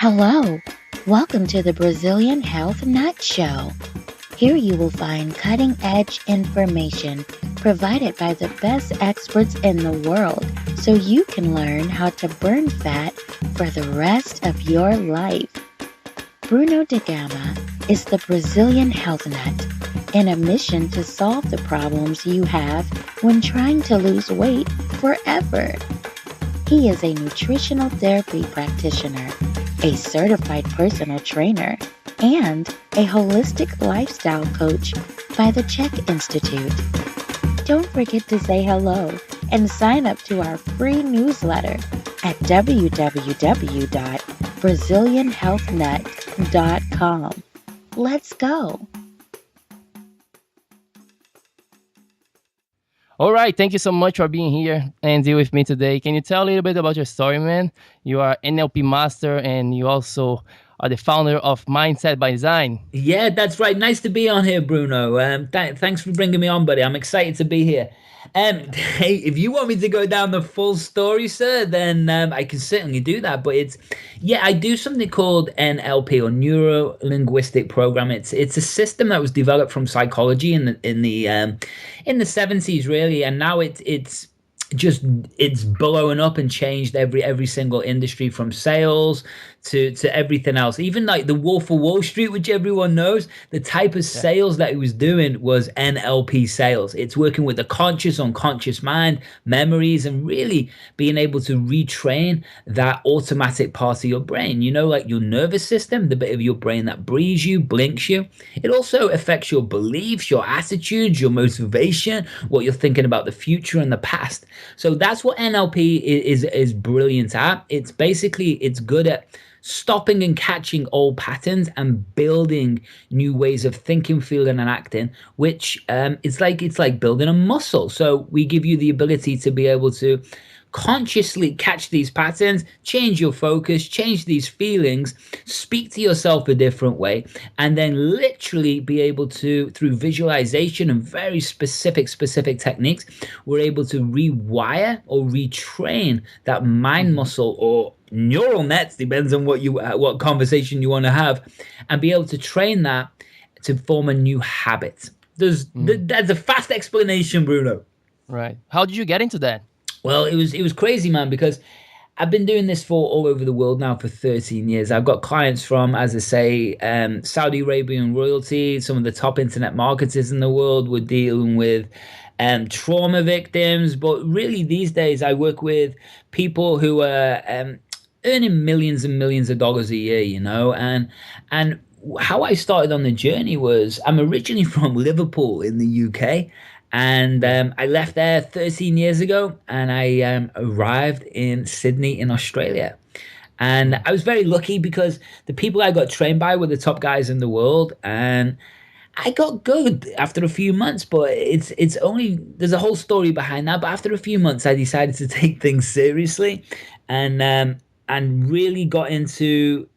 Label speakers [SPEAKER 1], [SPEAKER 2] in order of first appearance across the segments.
[SPEAKER 1] Hello, welcome to the Brazilian Health Nut Show. Here you will find cutting edge information provided by the best experts in the world so you can learn how to burn fat for the rest of your life. Bruno de Gama is the Brazilian health nut in a mission to solve the problems you have when trying to lose weight forever. He is a nutritional therapy practitioner, a certified personal trainer, and a holistic lifestyle coach by the Czech Institute. Don't forget to say hello and sign up to our free newsletter at www.brazilianhealthnut.com. Let's go.
[SPEAKER 2] All right, thank you so much for being here and deal with me today. Can you tell a little bit about your story, man? You are NLP Master and you also are the founder of Mindset by Design.
[SPEAKER 3] Yeah, that's right. Nice to be on here, Bruno. Thanks for bringing me on, buddy. I'm excited to be here. Hey, if you want me to go down the full story, sir, then I can certainly do that. But I do something called NLP or Neuro Linguistic Programming. It's a system that was developed from psychology in the 70s, really, and now it's blowing up and changed every single industry, from sales to everything else. Even like the Wolf of Wall Street, which everyone knows, the type of sales that he was doing was NLP sales. It's working with the conscious, unconscious mind, memories, and really being able to retrain that automatic part of your brain. You know, like your nervous system, the bit of your brain that breathes you, blinks you. It also affects your beliefs, your attitudes, your motivation, what you're thinking about the future and the past. So that's what NLP is brilliant at. It's good at stopping and catching old patterns and building new ways of thinking, feeling, and acting, which it's like building a muscle. So we give you the ability to be able to consciously catch these patterns, change your focus, change these feelings, speak to yourself a different way, and then literally be able to, through visualization and very specific techniques, we're able to rewire or retrain that mind muscle or neural nets, depends on what conversation you want to have, and be able to train that to form a new habit. That's a fast explanation, Bruno.
[SPEAKER 2] Right. How did you get into that?
[SPEAKER 3] Well, it was crazy, man, because I've been doing this for all over the world now for 13 years. I've got clients from, as I say, Saudi Arabian royalty, some of the top internet marketers in the world. We're dealing with trauma victims. But really, these days, I work with people who are earning millions and millions of dollars a year, you know, and how I started on the journey was, I'm originally from Liverpool in the UK. And I left there 13 years ago, and I arrived in Sydney in Australia. And I was very lucky because the people I got trained by were the top guys in the world, and I got good after a few months. But it's only, there's a whole story behind that. But after a few months, I decided to take things seriously, and really got into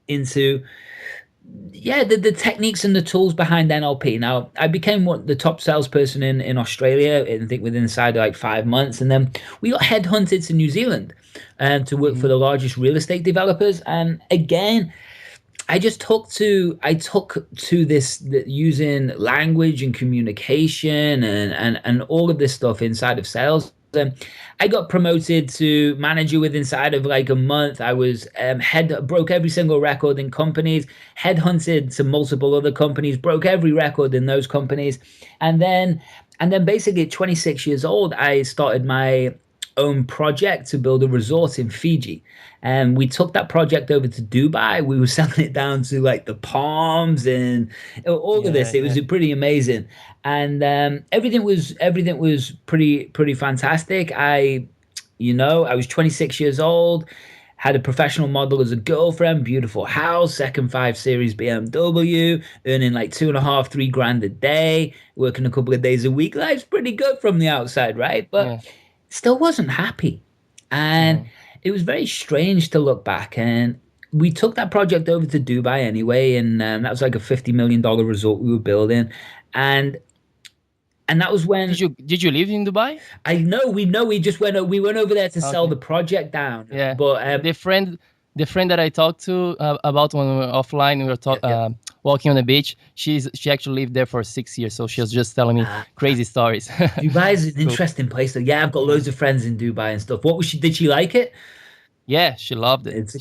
[SPEAKER 3] the techniques and the tools behind NLP. Now, I became the top salesperson in Australia, I think within inside like 5 months. And then we got headhunted to New Zealand to work for the largest real estate developers. And again, I took to this using language and communication and all of this stuff inside of sales. I got promoted to manager within inside of like a month. I was broke every single record in companies, headhunted to multiple other companies, broke every record in those companies. And then basically at 26 years old, I started my own project to build a resort in Fiji. And we took that project over to Dubai. We were selling it down to like the Palms and all of this. It was pretty amazing. And everything was pretty fantastic. I was 26 years old, had a professional model as a girlfriend, beautiful house, second 5 Series BMW, earning like 2.5, 3 grand a day, working a couple of days a week. Life's pretty good from the outside, right? But still wasn't happy. And it was very strange to look back. And we took that project over to Dubai anyway, and that was like a $50 million resort we were building. And that was when
[SPEAKER 2] did you live in Dubai?
[SPEAKER 3] We just went over there to sell the project down.
[SPEAKER 2] Yeah,
[SPEAKER 3] but
[SPEAKER 2] the friend that I talked to about when we were offline, we were walking on the beach. She actually lived there for 6 years, so she was just telling me crazy stories.
[SPEAKER 3] Dubai is an
[SPEAKER 2] Cool.
[SPEAKER 3] interesting place. So yeah, I've got loads of friends in Dubai and stuff. What was she? Did she like it?
[SPEAKER 2] Yeah, she loved it.
[SPEAKER 3] It's a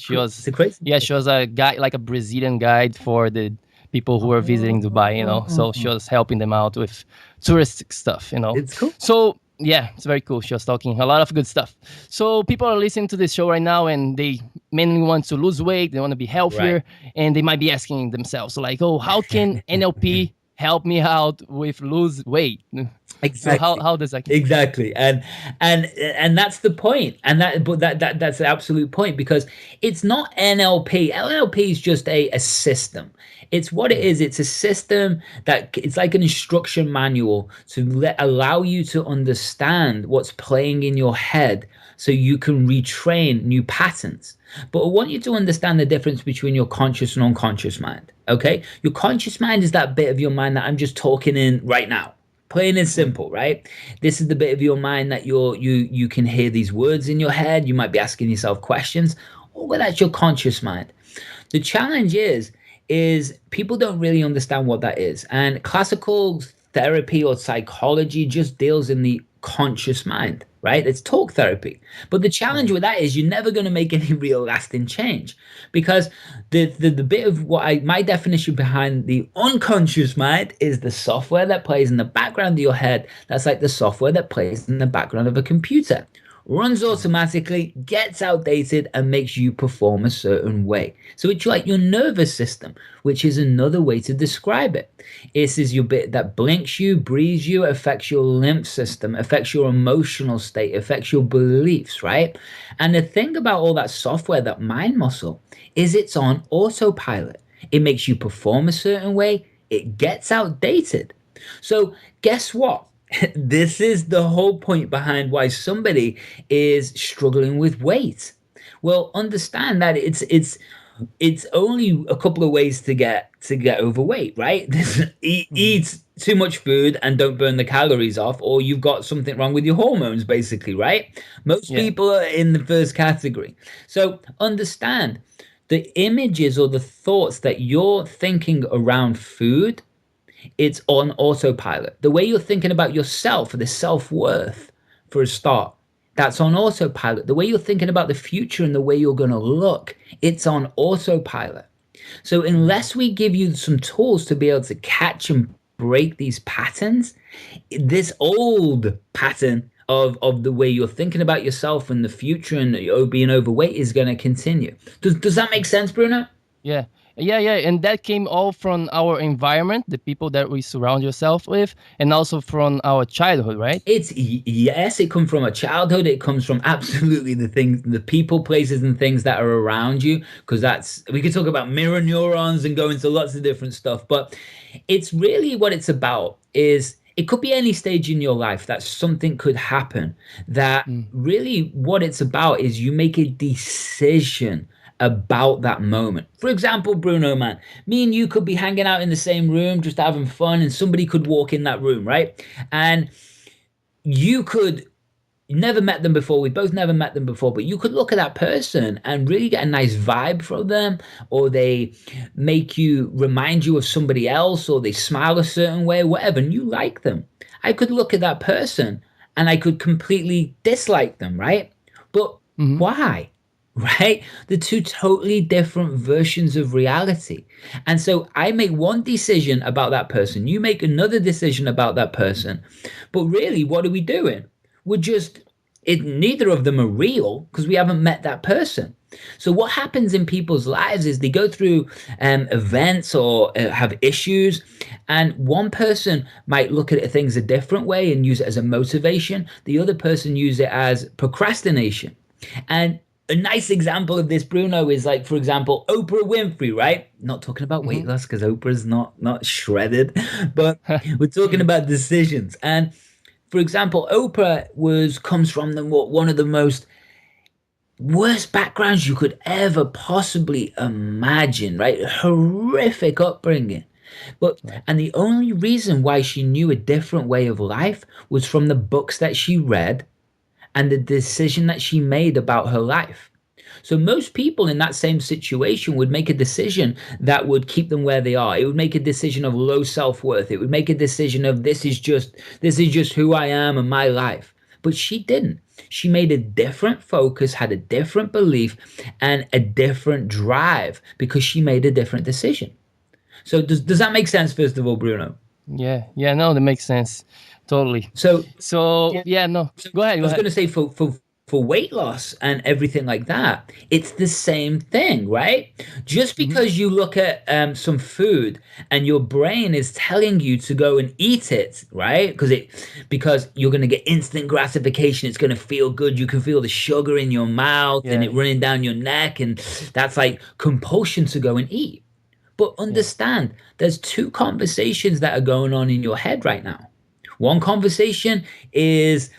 [SPEAKER 3] crazy
[SPEAKER 2] Yeah,
[SPEAKER 3] place.
[SPEAKER 2] she was a guide, like a Brazilian guide for the people who were visiting Dubai, So she was helping them out with touristic stuff.
[SPEAKER 3] It's cool.
[SPEAKER 2] So yeah, it's very cool. She was talking a lot of good stuff. So people are listening to this show right now and they mainly want to lose weight, they want to be healthier, and they might be asking themselves, like, oh, how can NLP help me out with lose weight? So how does that
[SPEAKER 3] Exactly. And that's the point. And that's the absolute point, because it's not NLP. NLP is just a system. It's what it is. It's a system that it's like an instruction manual to allow you to understand what's playing in your head so you can retrain new patterns. But I want you to understand the difference between your conscious and unconscious mind. Okay? Your conscious mind is that bit of your mind that I'm just talking in right now. Plain and simple, right? This is the bit of your mind that you can hear these words in your head. You might be asking yourself questions. Oh, well, that's your conscious mind. The challenge is people don't really understand what that is. And classical therapy or psychology just deals in the conscious mind, right? It's talk therapy. But the challenge with that is you're never going to make any real lasting change, because the bit of my definition behind the unconscious mind is the software that plays in the background of your head. That's like the software that plays in the background of a computer. Runs automatically, gets outdated, and makes you perform a certain way. So it's like your nervous system, which is another way to describe it. This is your bit that blinks you, breathes you, affects your lymph system, affects your emotional state, affects your beliefs, right? And the thing about all that software, that mind muscle, is it's on autopilot. It makes you perform a certain way, it gets outdated. So guess what? This is the whole point behind why somebody is struggling with weight. Well, understand that it's only a couple of ways to get overweight, right? Eat too much food and don't burn the calories off, or you've got something wrong with your hormones, basically, right? Most people are in the first category. So understand the images or the thoughts that you're thinking around food, it's on autopilot. The way you're thinking about yourself, the self-worth, for a start, that's on autopilot. The way you're thinking about the future and the way you're going to look, it's on autopilot. So unless we give you some tools to be able to catch and break these patterns, this old pattern of the way you're thinking about yourself and the future and being overweight is going to continue. Does that make sense, Bruno?
[SPEAKER 2] Yeah. And that came all from our environment, the people that we surround yourself with, and also from our childhood, right?
[SPEAKER 3] Yes, it comes from a childhood. It comes from absolutely the things, the people, places, and things that are around you. Because we could talk about mirror neurons and go into lots of different stuff. But it's really what it's about is, it could be any stage in your life that something could happen, that really what it's about is you make a decision about that moment. For example, Bruno, man, me and you could be hanging out in the same room, just having fun, and somebody could walk in that room, right? And you never met them before. We both never met them before, but you could look at that person and really get a nice vibe from them, or they remind you of somebody else, or they smile a certain way, whatever, and you like them. I could look at that person and I could completely dislike them, right? But why? Right? They're two totally different versions of reality. And so I make one decision about that person, you make another decision about that person. But really, what are we doing? Neither of them are real, because we haven't met that person. So what happens in people's lives is they go through events or have issues, and one person might look at things a different way and use it as a motivation. The other person use it as procrastination. And a nice example of this, Bruno, is like, for example, Oprah Winfrey, right? Not talking about weight loss, because Oprah's not shredded, but we're talking about decisions. And for example, Oprah comes from one of the most worst backgrounds you could ever possibly imagine, right? Horrific upbringing. And the only reason why she knew a different way of life was from the books that she read and the decision that she made about her life. So most people in that same situation would make a decision that would keep them where they are. It would make a decision of low self-worth. It would make a decision of this is just who I am and my life. But she didn't. She made a different focus, had a different belief, and a different drive because she made a different decision. So does that make sense, first of all, Bruno?
[SPEAKER 2] Yeah, no, that makes sense. Totally. So yeah, no. Go ahead.
[SPEAKER 3] I was going to say for weight loss and everything like that, it's the same thing, right? Just because you look at some food and your brain is telling you to go and eat it, right? Because you're going to get instant gratification. It's going to feel good. You can feel the sugar in your mouth and it running down your neck, and that's like compulsion to go and eat. But understand, there's two conversations that are going on in your head right now. One conversation is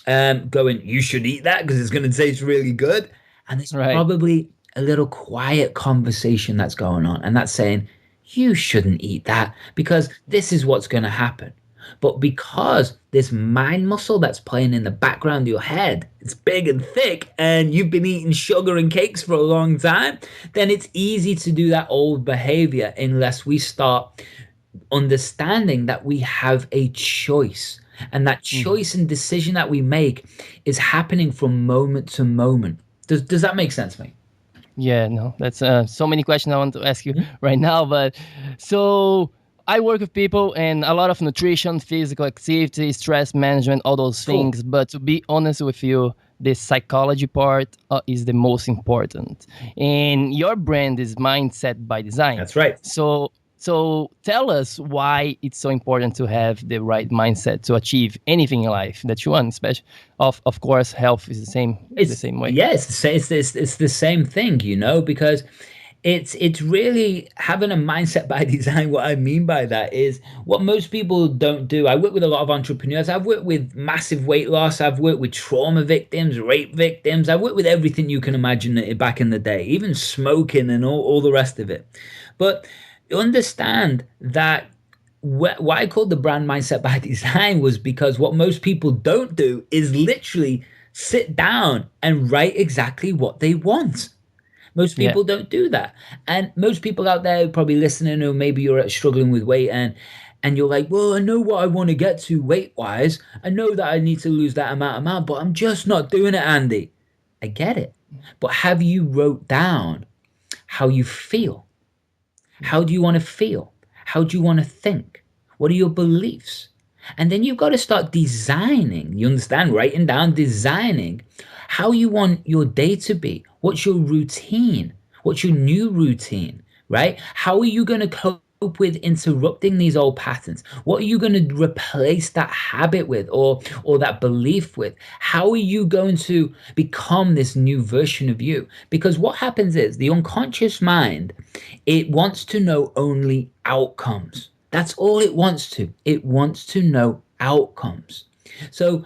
[SPEAKER 3] going, you should eat that because it's going to taste really good. And there's probably a little quiet conversation that's going on. And that's saying, you shouldn't eat that because this is what's going to happen. But because this mind muscle that's playing in the background of your head, it's big and thick, and you've been eating sugar and cakes for a long time, then it's easy to do that old behavior unless we start understanding that we have a choice. And that choice and decision that we make is happening from moment to moment. Does that make sense, mate?
[SPEAKER 2] Yeah, no, that's so many questions I want to ask you right now. But so I work with people and a lot of nutrition, physical activity, stress management, all those things. But to be honest with you, the psychology part is the most important. And your brand is Mindset by Design.
[SPEAKER 3] That's right.
[SPEAKER 2] So tell us why it's so important to have the right mindset to achieve anything in life that you want. Especially, of course, health is the same way.
[SPEAKER 3] Yeah, it's the same thing, because it's really having a mindset by design. What I mean by that is what most people don't do. I work with a lot of entrepreneurs. I've worked with massive weight loss. I've worked with trauma victims, rape victims. I've worked with everything you can imagine back in the day, even smoking and all the rest of it. But understand that why I called the brand Mindset by Design was because what most people don't do is literally sit down and write exactly what they want. Most people don't do that. And most people out there probably listening, or maybe you're struggling with weight and you're like, well, I know what I want to get to weight-wise. I know that I need to lose that amount, but I'm just not doing it, Andy. I get it. But have you wrote down how you feel? How do you want to feel? How do you want to think? What are your beliefs? And then you've got to start designing. You understand? Writing down, designing how you want your day to be. What's your routine? What's your new routine, right? How are you going to cope with interrupting these old patterns? What are you going to replace that habit with or that belief with? How are you going to become this new version of you? Because what happens is the unconscious mind, it wants to know only outcomes. That's all it wants to. It wants to know outcomes. So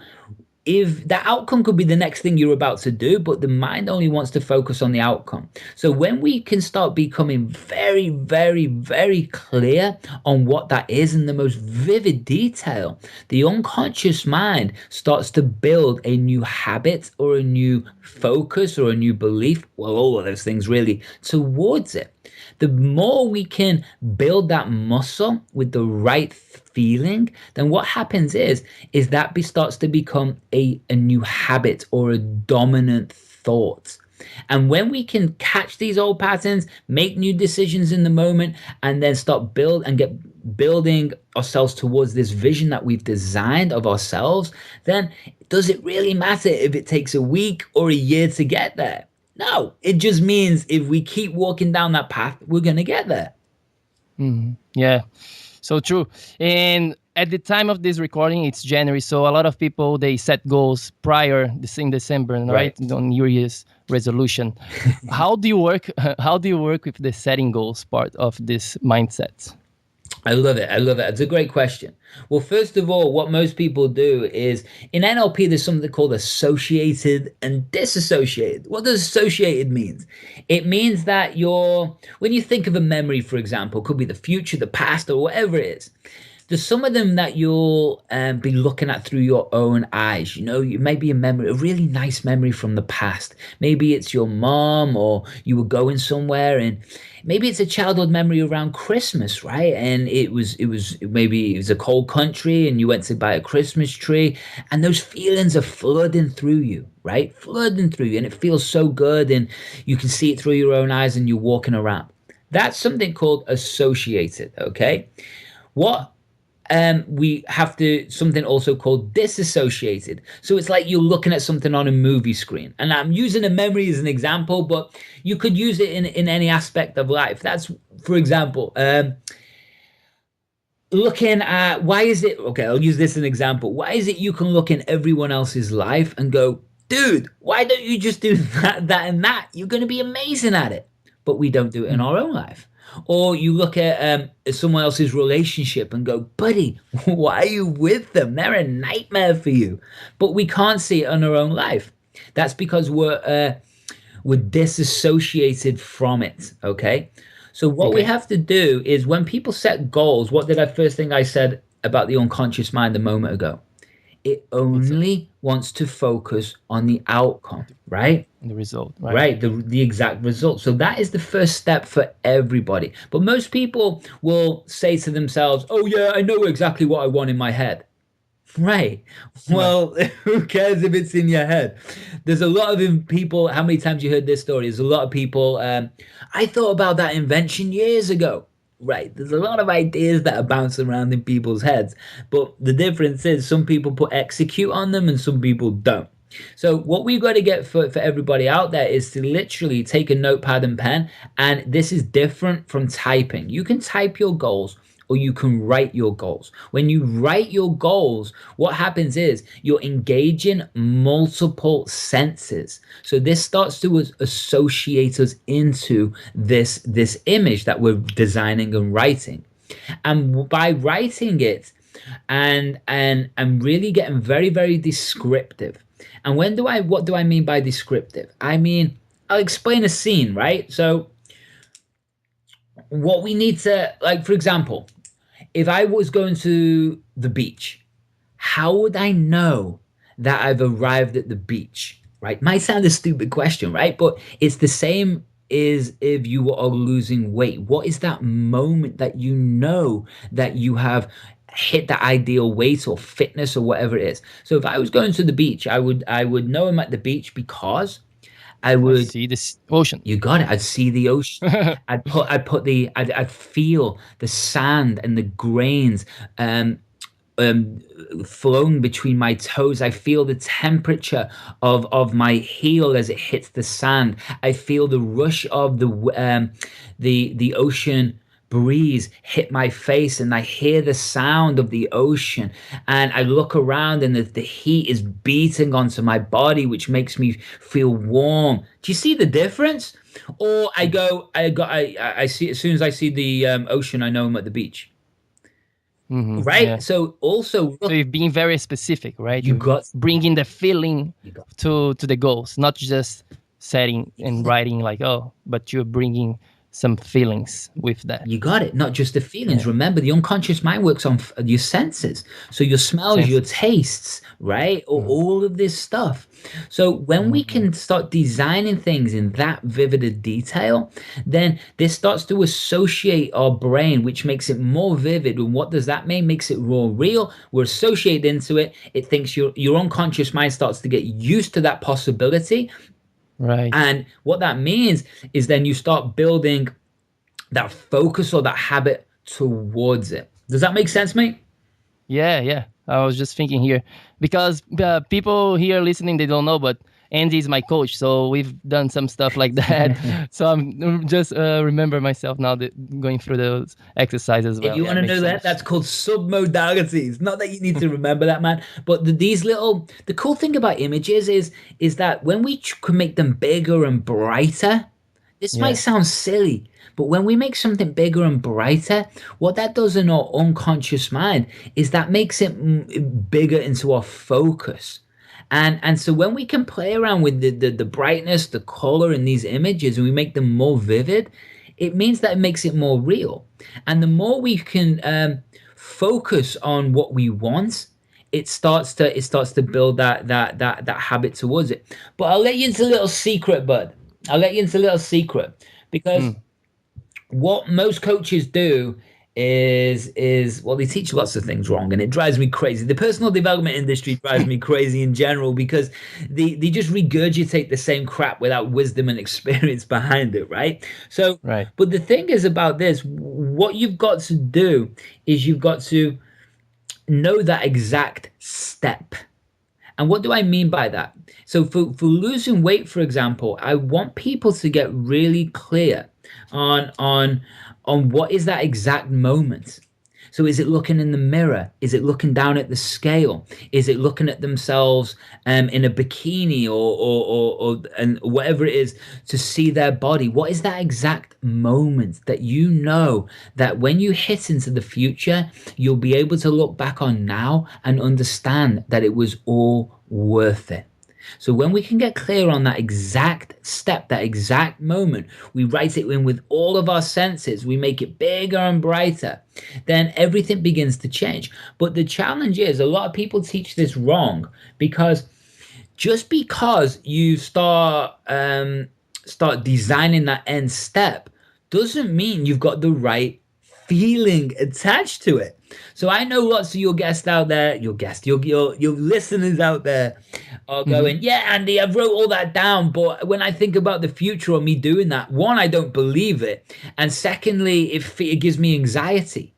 [SPEAKER 3] if the outcome could be the next thing you're about to do, but the mind only wants to focus on the outcome. So when we can start becoming very, very, very clear on what that is in the most vivid detail, the unconscious mind starts to build a new habit or a new focus or a new belief, well, all of those things really, towards it. The more we can build that muscle with the right feeling, then what happens is that starts to become a new habit or a dominant thought. And when we can catch these old patterns, make new decisions in the moment, and then start building ourselves towards this vision that we've designed of ourselves, then does it really matter if it takes a week or a year to get there? No, it just means if we keep walking down that path, we're going to get there.
[SPEAKER 2] Yeah, so true. And at the time of this recording, it's January. So a lot of people, they set goals prior in December, right? On New Year's resolution. How do you work with the setting goals part of this mindset?
[SPEAKER 3] I love it. It's a great question. Well, first of all, what most people do is in NLP, there's something called associated and disassociated. What does associated mean? It means that when you think of a memory, for example, could be the future, the past, or whatever it is. There's some of them that you'll be looking at through your own eyes. Maybe a memory, a really nice memory from the past. Maybe it's your mom, or you were going somewhere, and maybe it's a childhood memory around Christmas, right? And maybe it was a cold country and you went to buy a Christmas tree, and those feelings are flooding through you, right? Flooding through you, and it feels so good, and you can see it through your own eyes, and you're walking around. That's something called associated, okay? What we have to something also called disassociated. So it's like you're looking at something on a movie screen. And I'm using a memory as an example, but you could use it in any aspect of life. That's, for example, looking at I'll use this as an example. Why is it you can look in everyone else's life and go, dude, why don't you just do that, and that? You're going to be amazing at it. But we don't do it in our own life. Or you look at someone else's relationship and go, buddy, why are you with them? They're a nightmare for you. But we can't see it in our own life. That's because we're disassociated from it, okay? So what we have to do is, when people set goals, what did first thing I said about the unconscious mind a moment ago? It only wants to focus on the outcome, right?
[SPEAKER 2] The result,
[SPEAKER 3] right? The exact result. So that is the first step for everybody. But most people will say to themselves, oh yeah, I know exactly what I want in my head. Right. Well, who cares if it's in your head? There's a lot of people. How many times you heard this story? There's a lot of people. I thought about that invention years ago. Right. There's a lot of ideas that are bouncing around in people's heads. But the difference is, some people put execute on them and some people don't. So what we've got to get for everybody out there is to literally take a notepad and pen. And this is different from typing. You can type your goals, or you can write your goals. When you write your goals, what happens is you're engaging multiple senses. So this starts to associate us into this image that we're designing and writing. And by writing it and really getting very, very descriptive. And what do I mean by descriptive? I mean, I'll explain a scene, right? So what we need to, like, for example, if I was going to the beach, how would I know that I've arrived at the beach, right? Might sound a stupid question, right? But it's the same as if you are losing weight. What is that moment that you know that you have hit the ideal weight or fitness or whatever it is? So if I was going to the beach, I would know I'm at the beach because I would
[SPEAKER 2] see this ocean.
[SPEAKER 3] You got it. I'd see the ocean. I'd feel the sand and the grains flowing between my toes. I feel the temperature of my heel as it hits the sand. I feel the rush of the ocean breeze hit my face, and I hear the sound of the ocean, and I look around, and the heat is beating onto my body, which makes me feel warm. Do you see the difference? Or I see, as soon as I see the ocean, I know I'm at the beach. Right.
[SPEAKER 2] Yeah.
[SPEAKER 3] So also,
[SPEAKER 2] so you're being very specific, right?
[SPEAKER 3] You got
[SPEAKER 2] bringing the feeling to the goals, not just setting and writing like, but you're bringing some feelings with that.
[SPEAKER 3] You got it. Not just the feelings. Yeah. Remember, the unconscious mind works on your senses. So your smells, your tastes, right? Or all of this stuff. So when we can start designing things in that vivid detail, then this starts to associate our brain, which makes it more vivid. And what does that mean? Makes it more real. We're associated into it. It thinks your unconscious mind starts to get used to that possibility.
[SPEAKER 2] Right.
[SPEAKER 3] And what that means is then you start building that focus or that habit towards it. Does that make sense, mate?
[SPEAKER 2] Yeah. I was just thinking here, because people here listening, they don't know, but Andy is my coach, so we've done some stuff like that. So I'm just remember myself now going through those exercises as well.
[SPEAKER 3] If you want to know that, that's called submodalities. Not that you need to remember that, man. But the cool thing about images is that when we can make them bigger and brighter, this might sound silly, but when we make something bigger and brighter, what that does in our unconscious mind is that makes it bigger into our focus. And so when we can play around with the brightness, the color in these images, and we make them more vivid, it means that it makes it more real. And the more we can focus on what we want, it starts to build that habit towards it. But I'll let you into a little secret, bud. I'll let you into a little secret, because what most coaches do is well, they teach lots of things wrong, and it drives me crazy. The personal development industry drives me crazy in general, because they just regurgitate the same crap without wisdom and experience behind it, right? So
[SPEAKER 2] Right.
[SPEAKER 3] but the thing is about this, what you've got to do is you've got to know that exact step. And what do I mean by that? So for losing weight, for example, I want people to get really clear on what is that exact moment. So is it looking in the mirror? Is it looking down at the scale? Is it looking at themselves in a bikini or and whatever it is, to see their body? What is that exact moment that you know that when you hit into the future, you'll be able to look back on now and understand that it was all worth it? So when we can get clear on that exact step, that exact moment, we write it in with all of our senses, we make it bigger and brighter, then everything begins to change. But the challenge is, a lot of people teach this wrong, because just because you start designing that end step doesn't mean you've got the right feeling attached to it. So I know lots of your guests out there, your listeners out there are going, yeah, Andy, I've wrote all that down, but when I think about the future of me doing that, one, I don't believe it, and secondly, it gives me anxiety,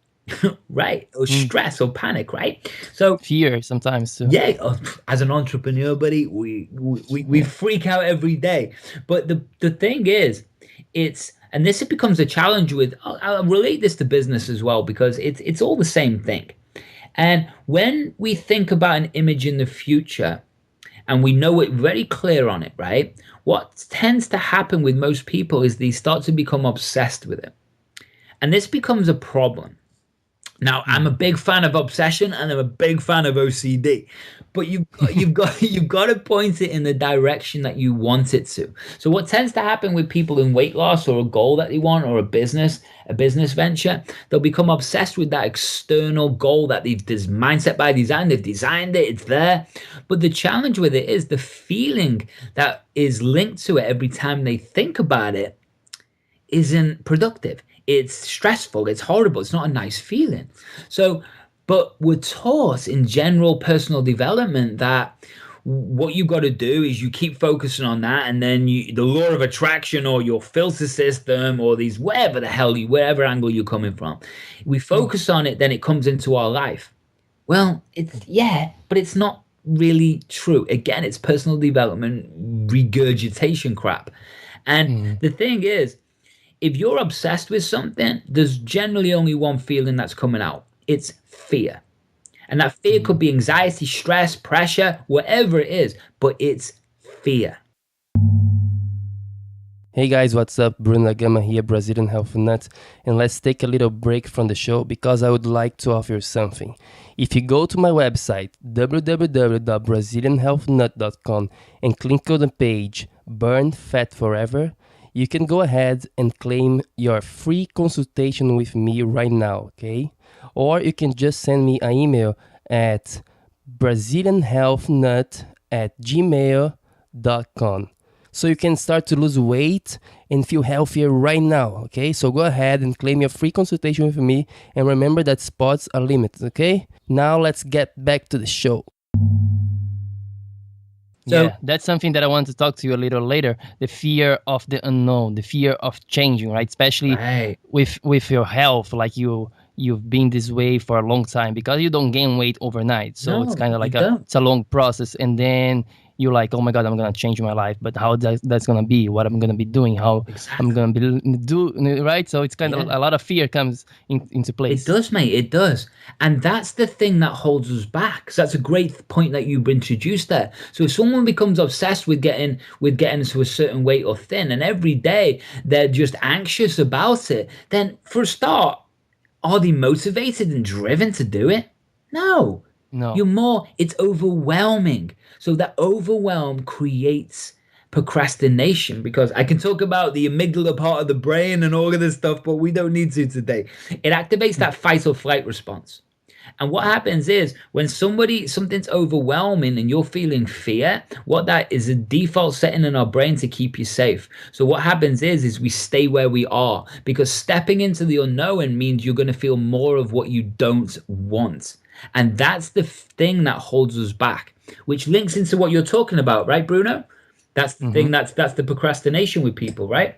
[SPEAKER 3] right, or stress or panic, right? So
[SPEAKER 2] Fear sometimes too.
[SPEAKER 3] yeah, as an entrepreneur, buddy, we freak out every day. But the thing is, and this becomes a challenge with. I'll relate this to business as well, because it's all the same thing. And when we think about an image in the future, and we know it very clear on it, right? What tends to happen with most people is they start to become obsessed with it, and this becomes a problem. Now, I'm a big fan of obsession, and I'm a big fan of OCD, but you've got to point it in the direction that you want it to. So what tends to happen with people in weight loss, or a goal that they want, or a business venture, they'll become obsessed with that external goal that this mindset by design, they've designed it, it's there. But the challenge with it is the feeling that is linked to it every time they think about it isn't productive. It's stressful, it's horrible, it's not a nice feeling. So, but we're taught in general personal development that what you've got to do is you keep focusing on that, and then the law of attraction, or your filter system, or these wherever angle you're coming from, we focus on it, then it comes into our life. Well, but it's not really true. Again, it's personal development regurgitation crap. And the thing is, if you're obsessed with something, there's generally only one feeling that's coming out. It's fear. And that fear could be anxiety, stress, pressure, whatever it is, but it's fear.
[SPEAKER 2] Hey guys, what's up? Bruno Gama here, Brazilian Health Nut, and let's take a little break from the show because I would like to offer you something. If you go to my website, www.brazilianhealthnut.com, and click on the page Burn Fat Forever, you can go ahead and claim your free consultation with me right now, okay? Or you can just send me an email at brazilianhealthnut@gmail.com. So you can start to lose weight and feel healthier right now, okay? So go ahead and claim your free consultation with me, and remember that spots are limited, okay? Now let's get back to the show. So, yeah, that's something that I want to talk to you a little later. The fear of the unknown, the fear of changing, right? Especially with your health, like you've been this way for a long time, because you don't gain weight overnight. So it's kind of like it's a long process. And then you're like, oh my God, I'm going to change my life. But how that's going to be, what I'm going to be doing, how I'm going to do, right? So it's kind of a lot of fear comes into place.
[SPEAKER 3] It does, mate. It does. And that's the thing that holds us back. So that's a great point that you've introduced there. So if someone becomes obsessed with getting to a certain weight or thin, and every day they're just anxious about it, then for a start, are they motivated and driven to do it? No. It's overwhelming. So that overwhelm creates procrastination, because I can talk about the amygdala part of the brain and all of this stuff, but we don't need to today. It activates that fight or flight response, And what happens is when something's overwhelming and you're feeling fear, what that is a default setting in our brain to keep you safe. So what happens is we stay where we are, because stepping into the unknown means you're going to feel more of what you don't want. And that's the thing that holds us back, which links into what you're talking about, right, Bruno? That's the thing, that's the procrastination with people, right?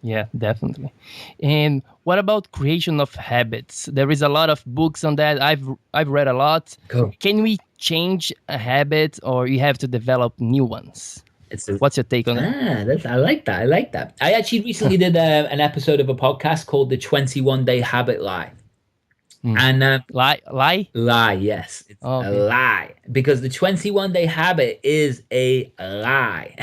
[SPEAKER 2] Yeah, definitely. And what about creation of habits? There is a lot of books on that. I've read a lot.
[SPEAKER 3] Cool.
[SPEAKER 2] Can we change a habit, or you have to develop new ones? What's your take on it?
[SPEAKER 3] I like that. I like that. I actually recently did an episode of a podcast called The 21-Day Habit Lie. And
[SPEAKER 2] lie,
[SPEAKER 3] yes, it's a
[SPEAKER 2] okay.
[SPEAKER 3] lie, because the 21-day habit is a lie.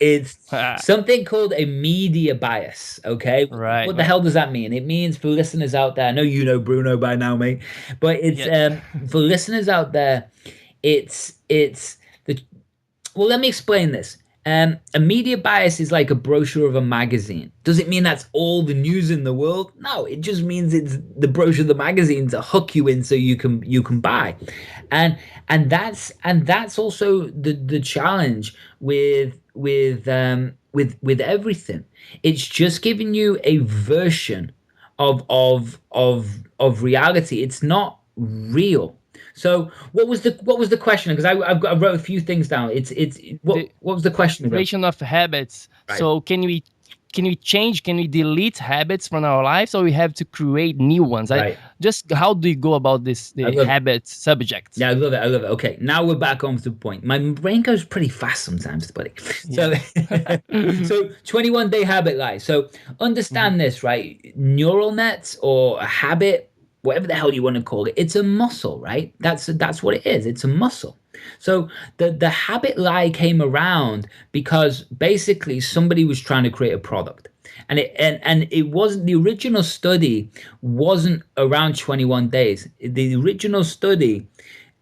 [SPEAKER 3] It's something called a media bias. Okay, what the hell does that mean? It means, for listeners out there, I know you know Bruno by now, mate, but it's for listeners out there, it's the well, let me explain this. A media bias is like a brochure of a magazine. Does it mean that's all the news in the world? No, it just means it's the brochure of the magazine to hook you in so you can buy. And that's also the challenge with everything. It's just giving you a version of reality. It's not real. So what was the question? Because I wrote a few things down. What was the question again?
[SPEAKER 2] Creation of habits. Right. So can we change? Can we delete habits from our lives, or we have to create new ones?
[SPEAKER 3] Right.
[SPEAKER 2] How do you go about this habits subject?
[SPEAKER 3] Yeah, I love it. Okay, now we're back on to the point. My brain goes pretty fast sometimes, buddy. So, so 21-day habit lie. So understand this, right? Neural nets or a habit, whatever the hell you want to call it, it's a muscle, right? That's what it is. It's a muscle. So the habit lie came around because basically somebody was trying to create a product. And it wasn't, the original study wasn't around 21 days. The original study,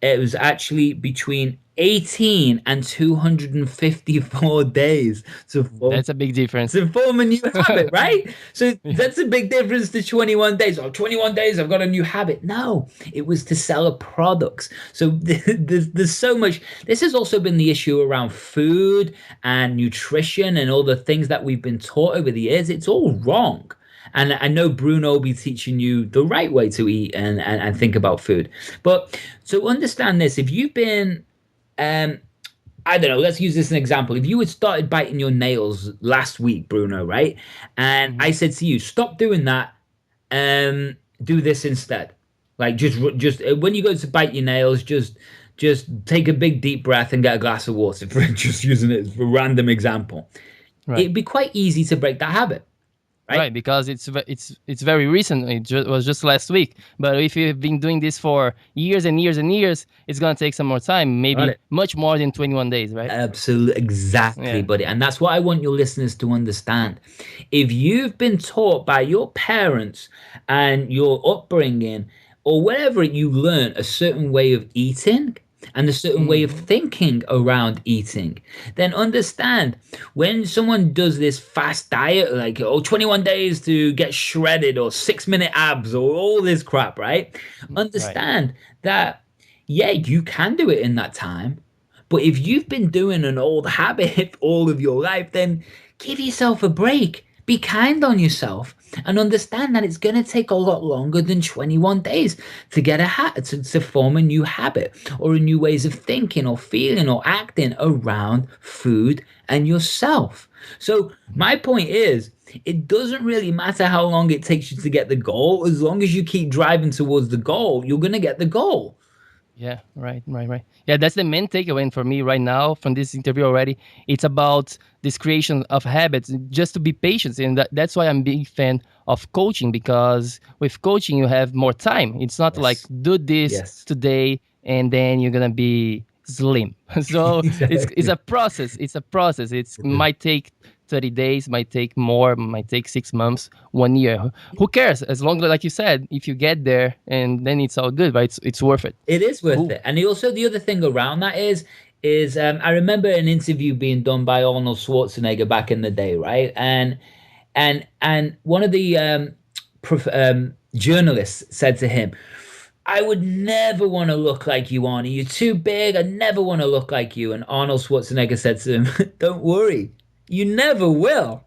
[SPEAKER 3] it was actually between 18 and 254 days. So
[SPEAKER 2] that's a big difference.
[SPEAKER 3] To form a new habit, right? So that's a big difference to 21 days. Oh, 21 days, I've got a new habit. No, it was to sell a product. So there's so much. This has also been the issue around food and nutrition and all the things that we've been taught over the years. It's all wrong. And I know Bruno will be teaching you the right way to eat and think about food. But so understand this, if you've been, I don't know, let's use this as an example. If you had started biting your nails last week, Bruno, right? And I said to you, stop doing that, do this instead. Like just when you go to bite your nails, just take a big deep breath and get a glass of water, for just using it as a random example. Right. It'd be quite easy to break that habit.
[SPEAKER 2] Right, because it's very recent. It was just last week. But if you've been doing this for years and years and years, it's gonna take some more time. Maybe much more than 21 days, right?
[SPEAKER 3] Absolutely, exactly, buddy. And that's what I want your listeners to understand. If you've been taught by your parents and your upbringing, or whatever, you learn a certain way of eating and a certain way of thinking around eating, then understand when someone does this fast diet, like 21 days to get shredded or 6-minute abs or all this crap, right? Understand that, yeah, you can do it in that time. But if you've been doing an old habit all of your life, then give yourself a break. Be kind on yourself and understand that it's going to take a lot longer than 21 days to get to form a new habit or a new ways of thinking or feeling or acting around food and yourself. So my point is, it doesn't really matter how long it takes you to get the goal. As long as you keep driving towards the goal, you're going to get the goal.
[SPEAKER 2] Yeah, right. Yeah, that's the main takeaway for me right now from this interview already. It's about this creation of habits, just to be patient. And that's why I'm a big fan of coaching, because with coaching, you have more time. It's not like do this today and then you're going to be slim. So it's a process. It might take 30 days, might take more, might take 6 months, 1 year. Who cares? As long as, like you said, if you get there, and then it's all good, right? It's worth it.
[SPEAKER 3] It is worth it. And also the other thing around that is I remember an interview being done by Arnold Schwarzenegger back in the day, right? And one of the journalists said to him, I would never want to look like you, Arnie. You're too big. I never want to look like you. And Arnold Schwarzenegger said to him, don't worry, you never will.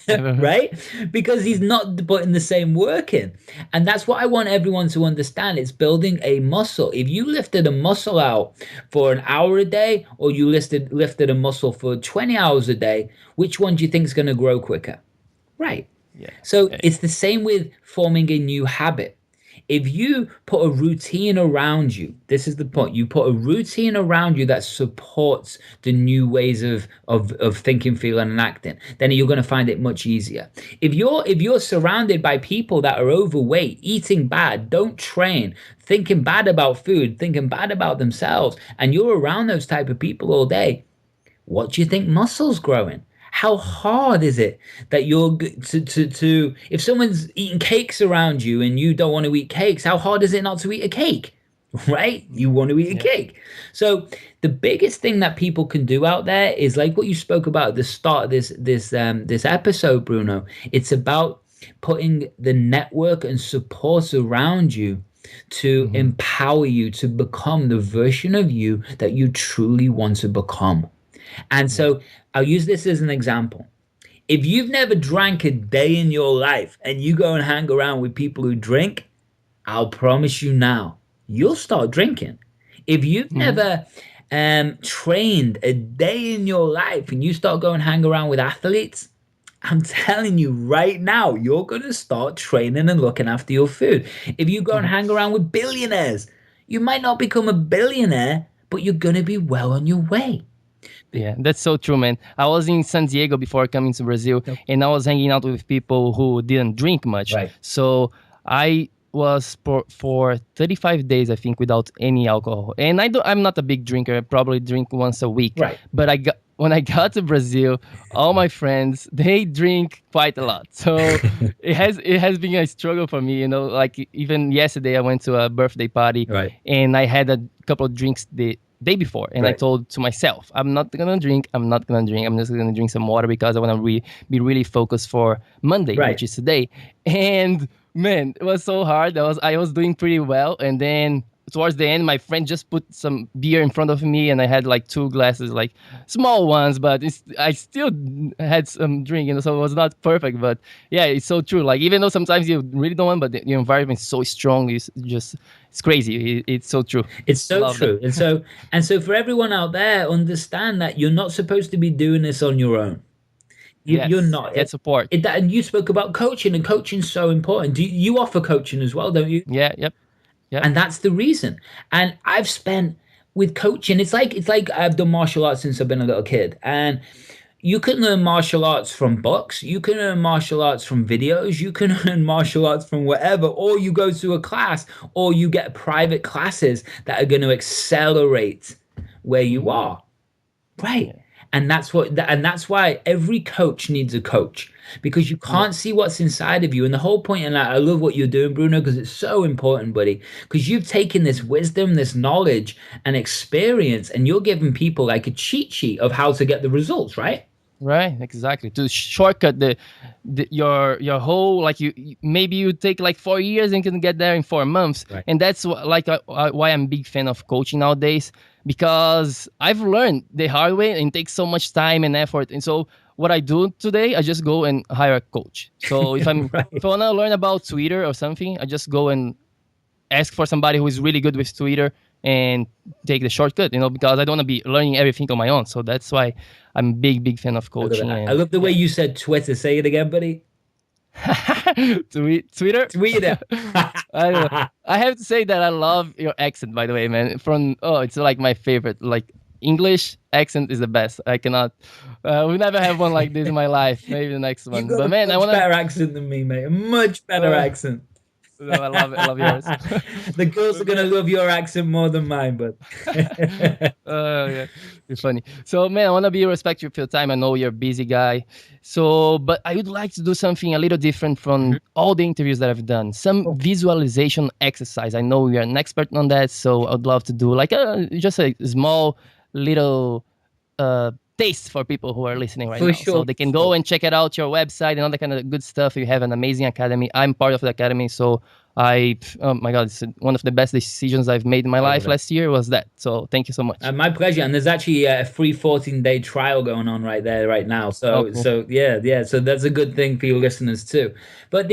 [SPEAKER 2] Never.
[SPEAKER 3] Right? Because he's not putting the same work in. And that's what I want everyone to understand. It's building a muscle. If you lifted a muscle out for an hour a day, or you lifted a muscle for 20 hours a day, which one do you think is going to grow quicker? Right.
[SPEAKER 2] Yeah.
[SPEAKER 3] So
[SPEAKER 2] Yeah.
[SPEAKER 3] it's the same with forming a new habit. If you put a routine around you, this is the point, you put a routine around you that supports the new ways of thinking, feeling, and acting, then you're going to find it much easier. If you're surrounded by people that are overweight, eating bad, don't train, thinking bad about food, thinking bad about themselves, and you're around those type of people all day, what do you think muscles growing? How hard is it that you're to if someone's eating cakes around you and you don't want to eat cakes, how hard is it not to eat a cake? Right? You want to eat a
[SPEAKER 2] Yeah.
[SPEAKER 3] cake. So the biggest thing that people can do out there is like what you spoke about at the start of this episode, Bruno. It's about putting the network and support around you to empower you to become the version of you that you truly want to become. And
[SPEAKER 2] Yeah.
[SPEAKER 3] so I'll use this as an example. If you've never drank a day in your life and you go and hang around with people who drink, I'll promise you now, you'll start drinking. If you've
[SPEAKER 2] Mhm.
[SPEAKER 3] never trained a day in your life and you start going hang around with athletes, I'm telling you right now, you're going to start training and looking after your food. If you go and hang around with billionaires, you might not become a billionaire, but you're going to be well on your way.
[SPEAKER 2] Yeah, that's so true, man. I was in San Diego before coming to Brazil, and I was hanging out with people who didn't drink much.
[SPEAKER 3] Right.
[SPEAKER 2] So I was for 35 days, I think, without any alcohol. And I'm not a big drinker. I probably drink once a week.
[SPEAKER 3] Right.
[SPEAKER 2] But when I got to Brazil, all my friends, they drink quite a lot. So it has been a struggle for me, like even yesterday I went to a birthday party,
[SPEAKER 3] Right.
[SPEAKER 2] and I had a couple of drinks the day before, and I
[SPEAKER 3] Right.
[SPEAKER 2] told to myself, I'm not gonna drink, I'm just gonna drink some water because I want to be really focused for Monday,
[SPEAKER 3] Right.
[SPEAKER 2] which is today. And man, it was so hard. I was doing pretty well, and then towards the end my friend just put some beer in front of me, and I had like 2 glasses, like small ones, but I still had some drink, so it was not perfect. But yeah, it's so true. Like, even though sometimes you really don't want, but your environment is so strong, it's crazy. It's so true.
[SPEAKER 3] It's so
[SPEAKER 2] Love that.
[SPEAKER 3] true. And so for everyone out there, understand that you're not supposed to be doing this on your own. You're
[SPEAKER 2] Yes,
[SPEAKER 3] not.
[SPEAKER 2] get support.
[SPEAKER 3] And you spoke about coaching, and coaching's so important. You offer coaching as well, don't you?
[SPEAKER 2] Yeah, yep, yep.
[SPEAKER 3] And that's the reason. And I've spent with coaching. It's like I've done martial arts since I've been a little kid, and you can learn martial arts from books, you can learn martial arts from videos, you can learn martial arts from whatever, or you go to a class, or you get private classes that are going to accelerate where you are. Right.
[SPEAKER 2] Yeah.
[SPEAKER 3] And that's why every coach needs a coach, because you can't see what's inside of you. And the whole point, and I love what you're doing, Bruno, because it's so important, buddy, because you've taken this wisdom, this knowledge and experience, and you're giving people like a cheat sheet of how to get the results, right?
[SPEAKER 2] Right, exactly. To shortcut your whole, like, maybe you take like 4 years and can get there in 4 months.
[SPEAKER 3] Right.
[SPEAKER 2] And that's why I'm a big fan of coaching nowadays, because I've learned the hard way and it takes so much time and effort. And so what I do today, I just go and hire a coach. So if
[SPEAKER 3] Right.
[SPEAKER 2] if I want to learn about Twitter or something, I just go and ask for somebody who is really good with Twitter and take the shortcut, because I don't want to be learning everything on my own. So that's why I'm a big fan of
[SPEAKER 3] I love it.
[SPEAKER 2] coaching.
[SPEAKER 3] I love the way you said Twitter. Say it again, buddy.
[SPEAKER 2] Twitter.
[SPEAKER 3] Twitter.
[SPEAKER 2] I don't know. I have to say that I love your accent, by the way, man. It's like my favorite. Like, English accent is the best. I cannot. We never have one like this in my life. Maybe the next
[SPEAKER 3] You
[SPEAKER 2] one.
[SPEAKER 3] got
[SPEAKER 2] But
[SPEAKER 3] a
[SPEAKER 2] man, I
[SPEAKER 3] much
[SPEAKER 2] wanna.
[SPEAKER 3] better accent than me, mate. A much better accent.
[SPEAKER 2] No, I love it. I love yours.
[SPEAKER 3] The girls are gonna love your accent more than mine, but
[SPEAKER 2] Yeah, it's funny. So, man, I want to be respectful of your time. I know you're a busy guy. So, but I would like to do something a little different from all the interviews that I've done. Some visualization exercise. I know you're an expert on that, so I'd love to do like just a small little taste for people who are listening right
[SPEAKER 3] For
[SPEAKER 2] now.
[SPEAKER 3] sure.
[SPEAKER 2] So they can go and check it out, your website and all that kind of good stuff. You have an amazing academy. I'm part of the academy. So oh my God, it's one of the best decisions I've made in my life last year was that. So thank you so much.
[SPEAKER 3] My pleasure. And there's actually a free 14-day trial going on right there right now. So,
[SPEAKER 2] cool.
[SPEAKER 3] so yeah. So that's a good thing for your listeners too. But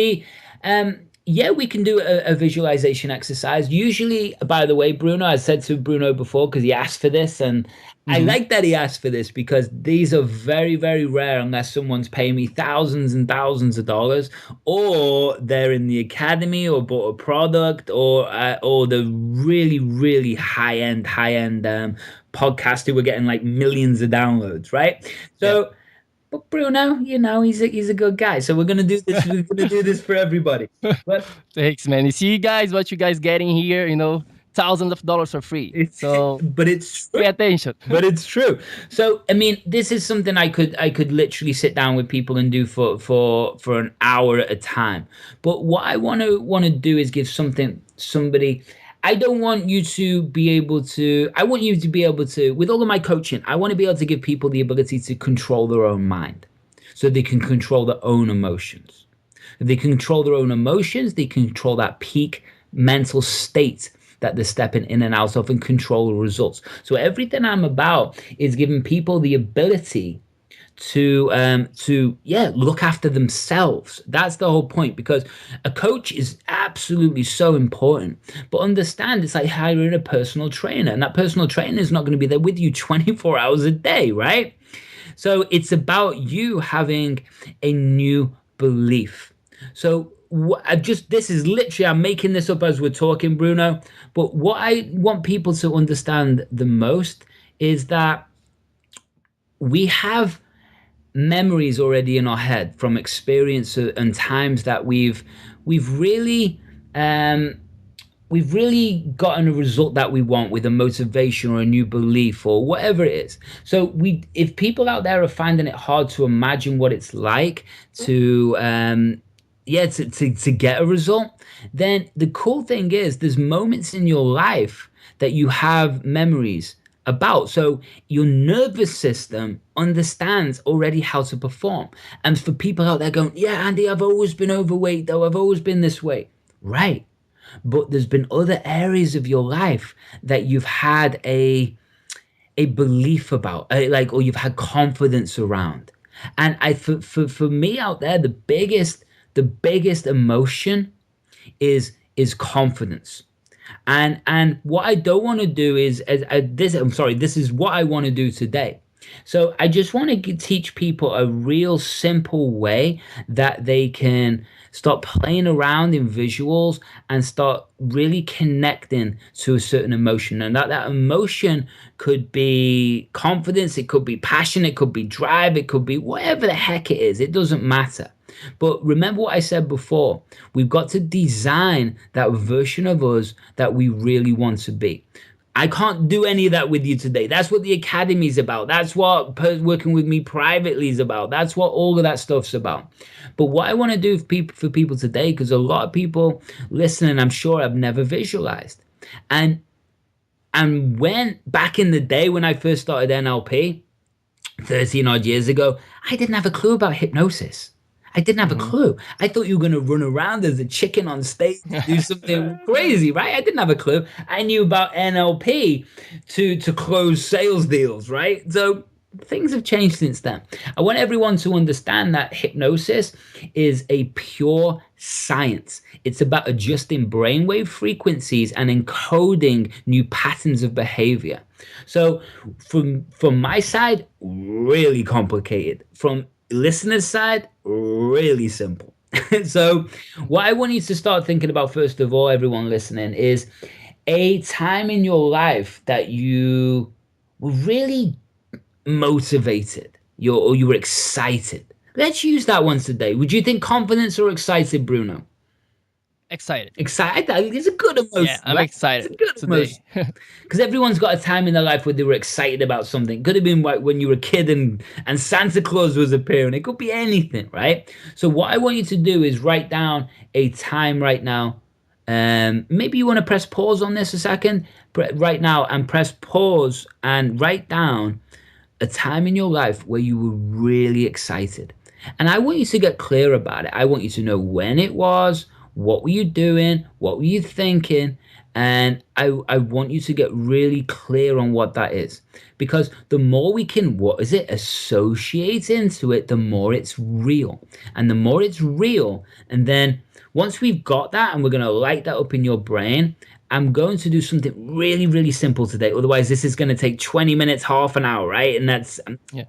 [SPEAKER 3] yeah, we can do a visualization exercise. Usually, by the way, Bruno, I said to Bruno before, because he asked for this, and I like that he asked for this because these are very, very rare unless someone's paying me thousands and thousands of dollars, or they're in the academy or bought a product, or the really, really high-end podcast who were getting like millions of downloads, right? So. But Bruno, he's a good guy. So we're gonna do this. We're gonna do this for everybody. But
[SPEAKER 2] thanks, man. You see, guys, what you guys getting here? Thousands of dollars for free. So,
[SPEAKER 3] but it's true.
[SPEAKER 2] Pay attention.
[SPEAKER 3] But it's true. So I mean, this is something I could literally sit down with people and do for an hour at a time. But what I want to do is give somebody. I don't want you to be able to, I want you to be able to, with all of my coaching, I want to be able to give people the ability to control their own mind so they can control their own emotions. If they control their own emotions, they control that peak mental state that they're stepping in and out of and control the results. So everything I'm about is giving people the ability to look after themselves. That's the whole point, because a coach is absolutely so important. But understand, it's like hiring a personal trainer, and that personal trainer is not going to be there with you 24 hours a day, right? So it's about you having a new belief. So this is literally, I'm making this up as we're talking, Bruno, but what I want people to understand the most is that we have memories already in our head from experience and times that we've really gotten a result that we want with a motivation or a new belief or whatever it is. So if people out there are finding it hard to imagine what it's like to get a result, then the cool thing is there's moments in your life that you have memories about. So your nervous system understands already how to perform. And for people out there going, yeah, Andy, I've always been overweight though, I've always been this way. Right. But there's been other areas of your life that you've had a belief about, or you've had confidence around. And for me out there, the biggest emotion is confidence. And what I don't want to do is this is what I want to do today. So I just want to teach people a real simple way that they can start playing around in visuals and start really connecting to a certain emotion. And that emotion could be confidence, it could be passion, it could be drive, it could be whatever the heck it is. It doesn't matter. But remember what I said before, we've got to design that version of us that we really want to be. I can't do any of that with you today. That's what the academy is about. That's what working with me privately is about. That's what all of that stuff's about. But what I want to do for people today, because a lot of people listening, I'm sure, have never visualized. And when back in the day when I first started NLP, 13 odd years ago, I didn't have a clue about hypnosis. I didn't have a clue. I thought you were going to run around as a chicken on stage and do something crazy, right? I didn't have a clue. I knew about NLP to close sales deals, right? So things have changed since then. I want everyone to understand that hypnosis is a pure science. It's about adjusting brainwave frequencies and encoding new patterns of behavior. So from my side, really complicated. From listener's side, really simple. So what I want you to start thinking about, first of all, everyone listening, is a time in your life that you were really motivated, or you were excited. Let's use that one today. Would you think confidence or excited, Bruno?
[SPEAKER 2] Excited.
[SPEAKER 3] Excited? It's a good emotion.
[SPEAKER 2] Yeah, I'm excited today.
[SPEAKER 3] Because everyone's got a time in their life where they were excited about something. Could have been like when you were a kid and Santa Claus was appearing. It could be anything, right? So what I want you to do is write down a time right now. Maybe you want to press pause on this a second right now and press pause and write down a time in your life where you were really excited. And I want you to get clear about it. I want you to know when it was, what were you doing, what were you thinking, and I want you to get really clear on what that is. Because the more we can, associate into it, the more it's real. And the more it's real, and then once we've got that and we're going to light that up in your brain, I'm going to do something really, really simple today. Otherwise, this is going to take 20 minutes, half an hour, right? And that's,
[SPEAKER 2] Yeah.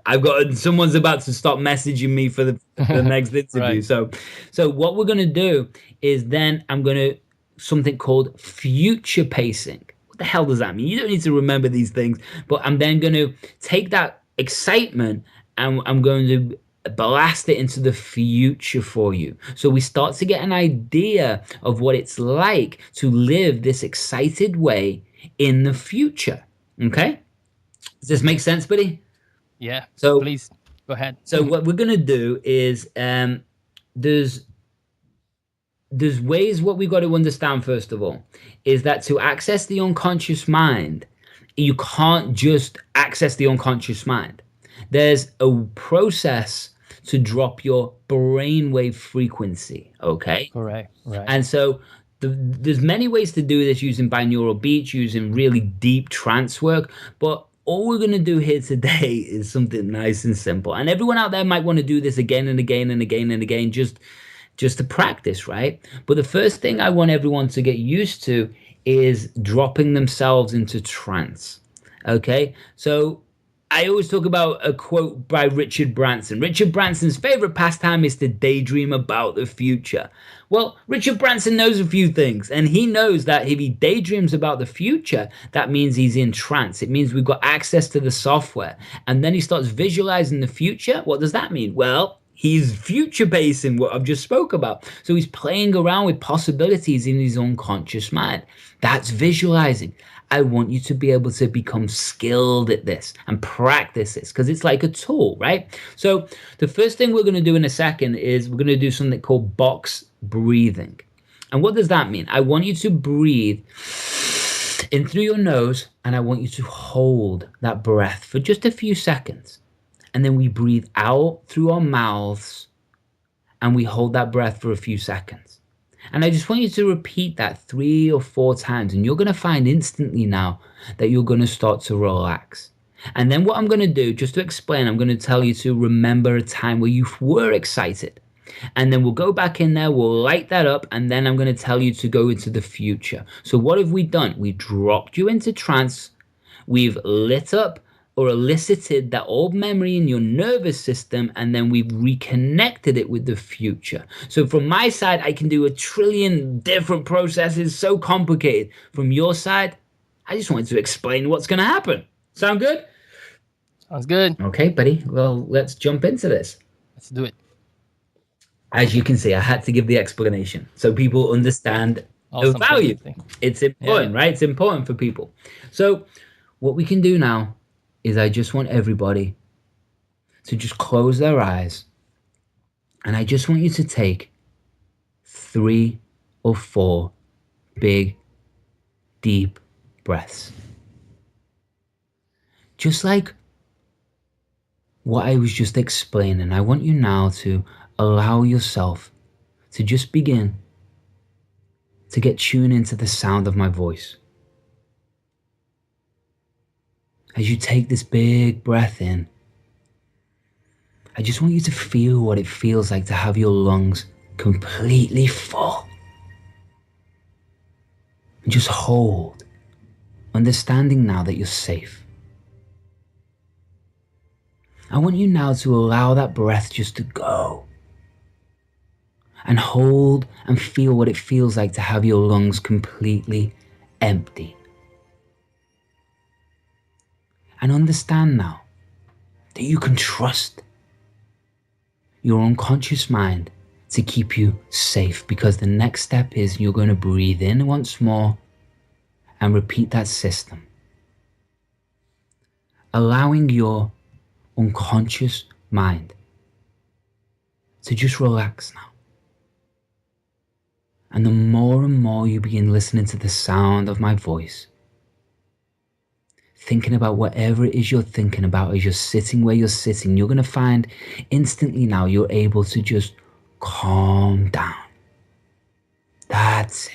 [SPEAKER 3] someone's about to stop messaging me for the next interview.
[SPEAKER 2] Right.
[SPEAKER 3] So what we're going to do is then I'm going to, something called future pacing. What the hell does that mean? You don't need to remember these things, but I'm then going to take that excitement and I'm going to blast it into the future for you. So we start to get an idea of what it's like to live this excited way in the future. Okay? Does this make sense, buddy?
[SPEAKER 2] Yeah.
[SPEAKER 3] So
[SPEAKER 2] please go ahead.
[SPEAKER 3] So what we're gonna do is there's ways. What we got to understand first of all is that to access the unconscious mind, you can't just access the unconscious mind. There's a process to drop your brainwave frequency. Okay.
[SPEAKER 2] Correct. Right.
[SPEAKER 3] And so there's many ways to do this using binaural beats, using really deep trance work, but all we're going to do here today is something nice and simple. And everyone out there might want to do this again and again and again and again, just to practice, right? But the first thing I want everyone to get used to is dropping themselves into trance. Okay? So I always talk about a quote by Richard Branson. Richard Branson's favorite pastime is to daydream about the future. Well, Richard Branson knows a few things, and he knows that if he daydreams about the future, that means he's in trance. It means we've got access to the software. And then he starts visualizing the future. What does that mean? Well, he's future pacing what I've just spoke about. So he's playing around with possibilities in his unconscious mind. That's visualizing. I want you to be able to become skilled at this and practice this because it's like a tool, right? So the first thing we're going to do in a second is we're going to do something called box breathing. And what does that mean? I want you to breathe in through your nose and I want you to hold that breath for just a few seconds. And then we breathe out through our mouths and we hold that breath for a few seconds. And I just want you to repeat that 3 or 4 times. And you're going to find instantly now that you're going to start to relax. And then what I'm going to do, just to explain, I'm going to tell you to remember a time where you were excited. And then we'll go back in there, we'll light that up, and then I'm going to tell you to go into the future. So what have we done? We dropped you into trance. We've lit up or elicited that old memory in your nervous system, and then we've reconnected it with the future. So from my side, I can do 1 trillion different processes, so complicated. From your side, I just wanted to explain what's going to happen. Sound good?
[SPEAKER 2] Sounds good.
[SPEAKER 3] Okay, buddy. Well, let's jump into this.
[SPEAKER 2] Let's do it.
[SPEAKER 3] As you can see, I had to give the explanation so people understand the value. It's important, right? It's important for people. So what we can do now is I just want everybody to just close their eyes. And I just want you to take 3 or 4 big, deep breaths. Just like what I was just explaining, I want you now to allow yourself to just begin to get tuned into the sound of my voice. As you take this big breath in, I just want you to feel what it feels like to have your lungs completely full. And just hold, understanding now that you're safe. I want you now to allow that breath just to go. And hold and feel what it feels like to have your lungs completely empty. And understand now that you can trust your unconscious mind to keep you safe, because the next step is you're going to breathe in once more and repeat that system. Allowing your unconscious mind to just relax now. And the more and more you begin listening to the sound of my voice, thinking about whatever it is you're thinking about as you're sitting where you're sitting, you're going to find instantly now you're able to just calm down. That's it.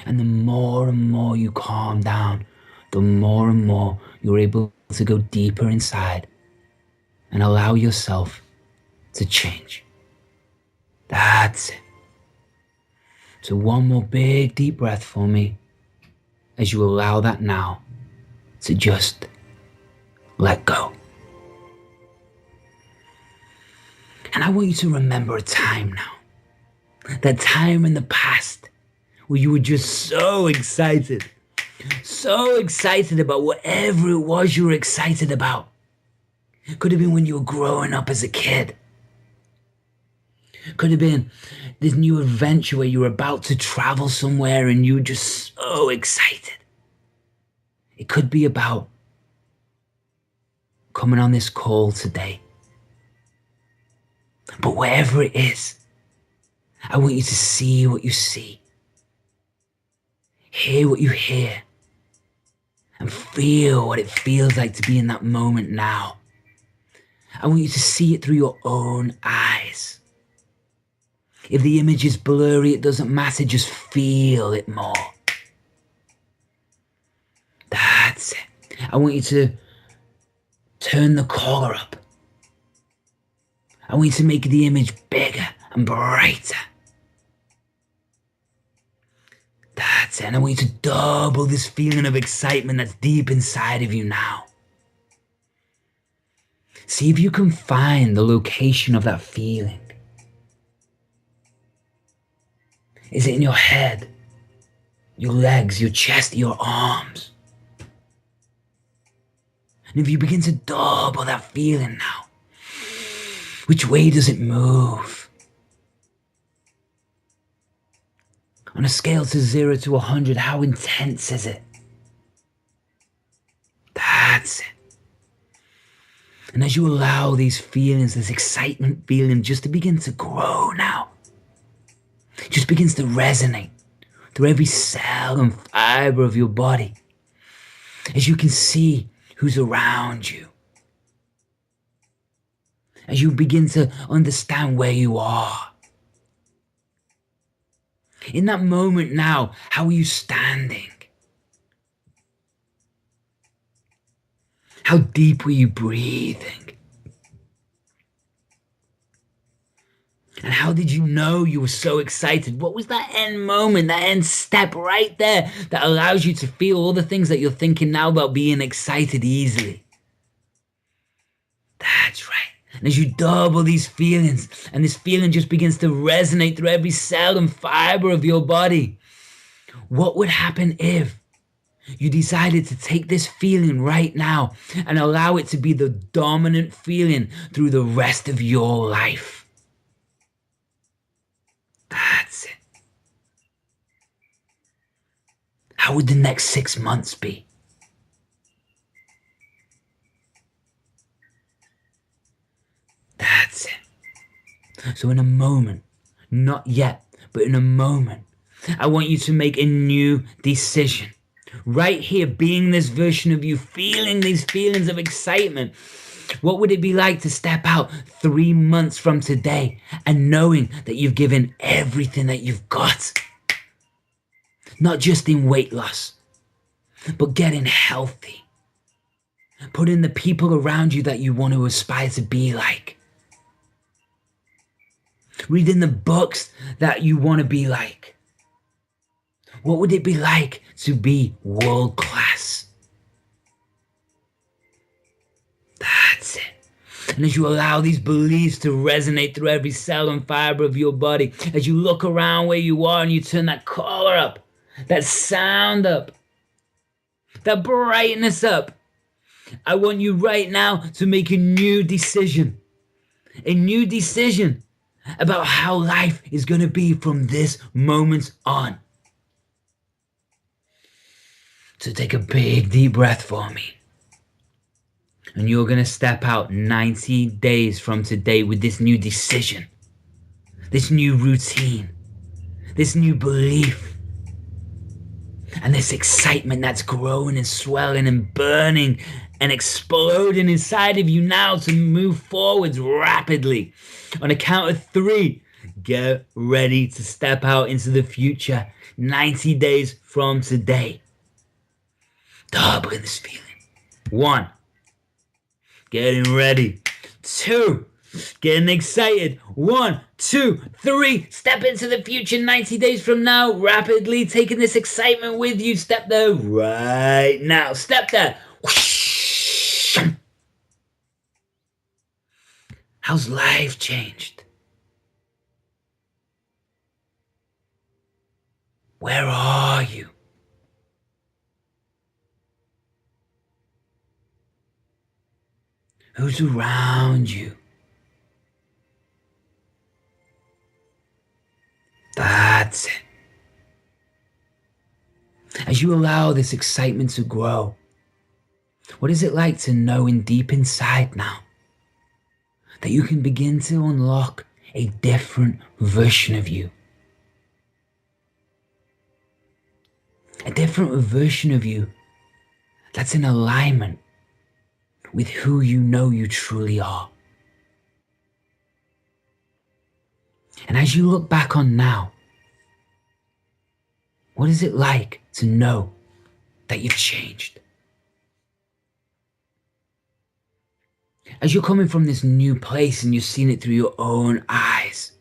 [SPEAKER 3] And the more and more you calm down, the more and more you're able to go deeper inside and allow yourself to change. That's it. So one more big deep breath for me as you allow that now to just let go. And I want you to remember a time now, that time in the past where you were just so excited about whatever it was you were excited about. Could have been when you were growing up as a kid. Could have been this new adventure where you were about to travel somewhere and you were just so excited. It could be about coming on this call today. But wherever it is, I want you to see what you see, hear what you hear, and feel what it feels like to be in that moment now. I want you to see it through your own eyes. If the image is blurry, it doesn't matter, just feel it more. That's it. I want you to turn the color up. I want you to make the image bigger and brighter. That's it. And I want you to double this feeling of excitement that's deep inside of you now. See if you can find the location of that feeling. Is it in your head, your legs, your chest, your arms? And if you begin to double that feeling now, which way does it move? On a scale to 0 to 100, how intense is it? That's it. And as you allow these feelings, this excitement feeling just to begin to grow now, it just begins to resonate through every cell and fiber of your body. As you can see who's around you. As you begin to understand where you are. In that moment now, how are you standing? How deep were you breathing? And how did you know you were so excited? What was that end moment, that end step right there that allows you to feel all the things that you're thinking now about being excited easily? That's right. And as you double these feelings, and this feeling just begins to resonate through every cell and fiber of your body, what would happen if you decided to take this feeling right now and allow it to be the dominant feeling through the rest of your life? That's it. How would the next 6 months be? That's it. So in a moment, not yet, but in a moment, I want you to make a new decision. Right here, being this version of you, feeling these feelings of excitement. What would it be like to step out 3 months from today and knowing that you've given everything that you've got? Not just in weight loss, but getting healthy. Putting the people around you that you want to aspire to be like. Reading the books that you want to be like. What would it be like to be world class? That's it. And as you allow these beliefs to resonate through every cell and fiber of your body, as you look around where you are and you turn that color up, that sound up, that brightness up, I want you right now to make a new decision. A new decision about how life is going to be from this moment on. So take a big deep breath for me. And you're going to step out 90 days from today with this new decision, this new routine, this new belief. And this excitement that's growing and swelling and burning and exploding inside of you now to move forwards rapidly. On a count of 3, get ready to step out into the future 90 days from today. Doubling this feeling. 1, getting ready. 2, getting excited. 1, 2, 3. Step into the future 90 days from now. Rapidly taking this excitement with you. Step there right now. Step there. How's life changed? Where are you? Who's around you? That's it. As you allow this excitement to grow, what is it like to know in deep inside now that you can begin to unlock a different version of you? A different version of you that's in alignment with who you know you truly are. And as you look back on now, what is it like to know that you've changed? As you're coming from this new place and you're seeing it through your own eyes,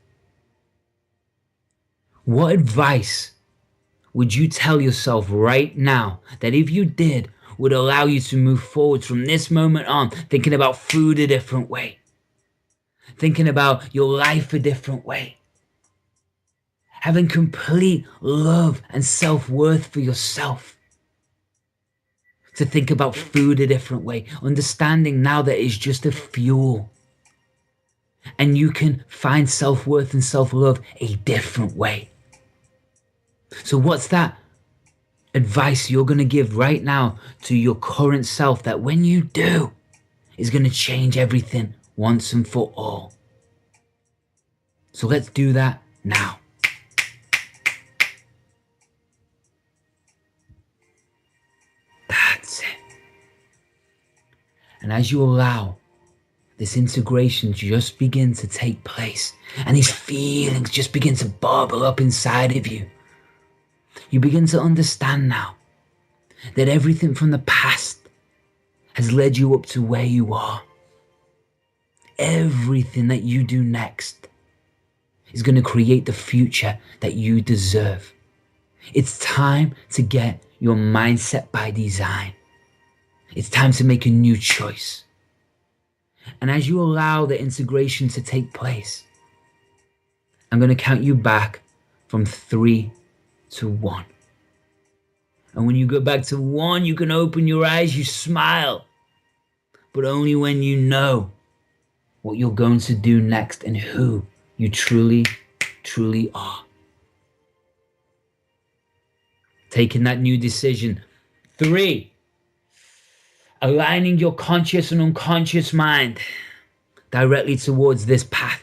[SPEAKER 3] what advice would you tell yourself right now that if you did would allow you to move forward from this moment on, thinking about food a different way, thinking about your life a different way, having complete love and self-worth for yourself, to think about food a different way, understanding now that it's just a fuel and you can find self-worth and self-love a different way. So what's that advice you're going to give right now to your current self that when you do is going to change everything once and for all? So let's do that now. That's it. And as you allow this integration just begin to take place and these feelings just begin to bubble up inside of you, you begin to understand now that everything from the past has led you up to where you are. Everything that you do next is going to create the future that you deserve. It's time to get your mindset by design. It's time to make a new choice. And as you allow the integration to take place, I'm going to count you back from 3 to 1. And when you go back to 1, you can open your eyes, you smile, but only when you know what you're going to do next and who you truly, truly are. Taking that new decision. 3, aligning your conscious and unconscious mind directly towards this path.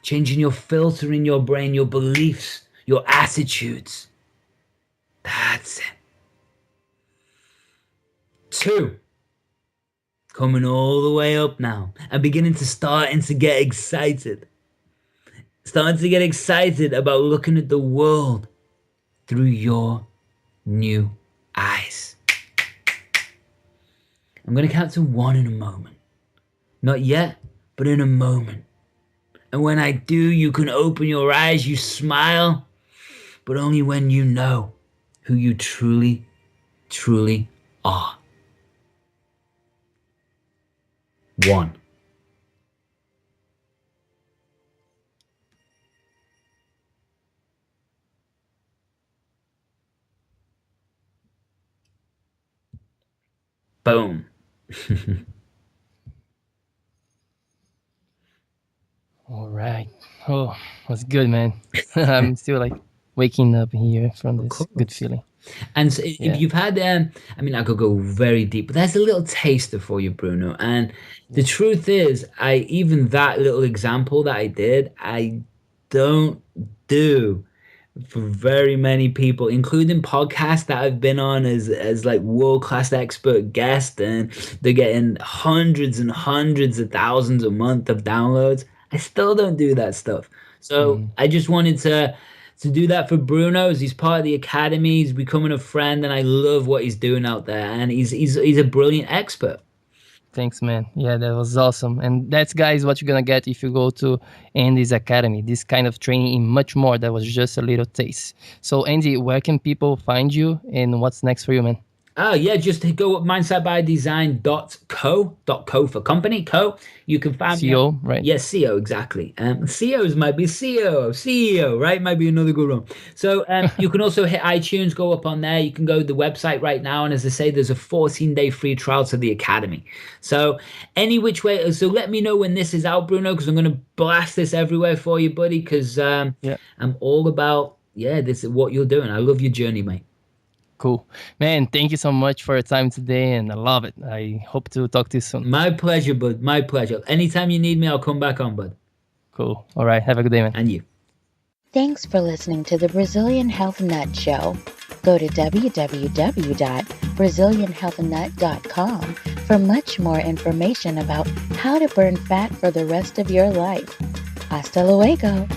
[SPEAKER 3] Changing your filter in your brain, your beliefs, your attitudes. That's it. 2, coming all the way up now and beginning to get excited. Starting to get excited about looking at the world through your new eyes. I'm going to count to 1 in a moment. Not yet, but in a moment. And when I do, you can open your eyes, you smile, but only when you know who you truly, truly are. 1. Boom.
[SPEAKER 2] All right. Oh, that's good, man. I'm still like waking up here from this good feeling.
[SPEAKER 3] And so if you've had, I mean, I could go very deep, but there's a little taster for you, Bruno. And the truth is, even that little example that I did, I don't do for very many people, including podcasts that I've been on as like world-class expert guest, and they're getting hundreds and hundreds of thousands a month of downloads. I still don't do that stuff. So
[SPEAKER 2] Mm,
[SPEAKER 3] I just wanted to do that for Bruno, as he's part of the academy. He's becoming a friend, and I love what he's doing out there. And he's a brilliant expert.
[SPEAKER 2] thanks, man. Yeah, that was awesome. And that's, guys, what you're gonna get if you go to Andy's Academy. This kind of training and much more. That was just a little taste. So, Andy, where can people find you, and what's next for you, man?
[SPEAKER 3] Oh yeah, just go up mindsetbydesign.co for company co. You can find me on,
[SPEAKER 2] CEO, right?
[SPEAKER 3] yes, CEO, exactly. CEOs might be CEO, right? Might be another good one. So you can also hit iTunes, go up on there. You can go to the website right now, and as I say, there's a 14-day free trial to the academy. So any which way, so let me know when this is out, Bruno, because I'm gonna blast this everywhere for you, buddy. Because
[SPEAKER 2] Yeah.
[SPEAKER 3] I'm all about, yeah, this is what you're doing. I love your journey, mate.
[SPEAKER 2] Cool. Man, thank you so much for your time today, and I love it. I hope to talk to you soon.
[SPEAKER 3] My pleasure, bud. My pleasure. Anytime you need me, I'll come back on, bud.
[SPEAKER 2] Cool. All right. Have a good day, man.
[SPEAKER 3] And you.
[SPEAKER 1] Thanks for listening to the Brazilian Health Nut Show. Go to www.brazilianhealthnut.com for much more information about how to burn fat for the rest of your life. Hasta luego.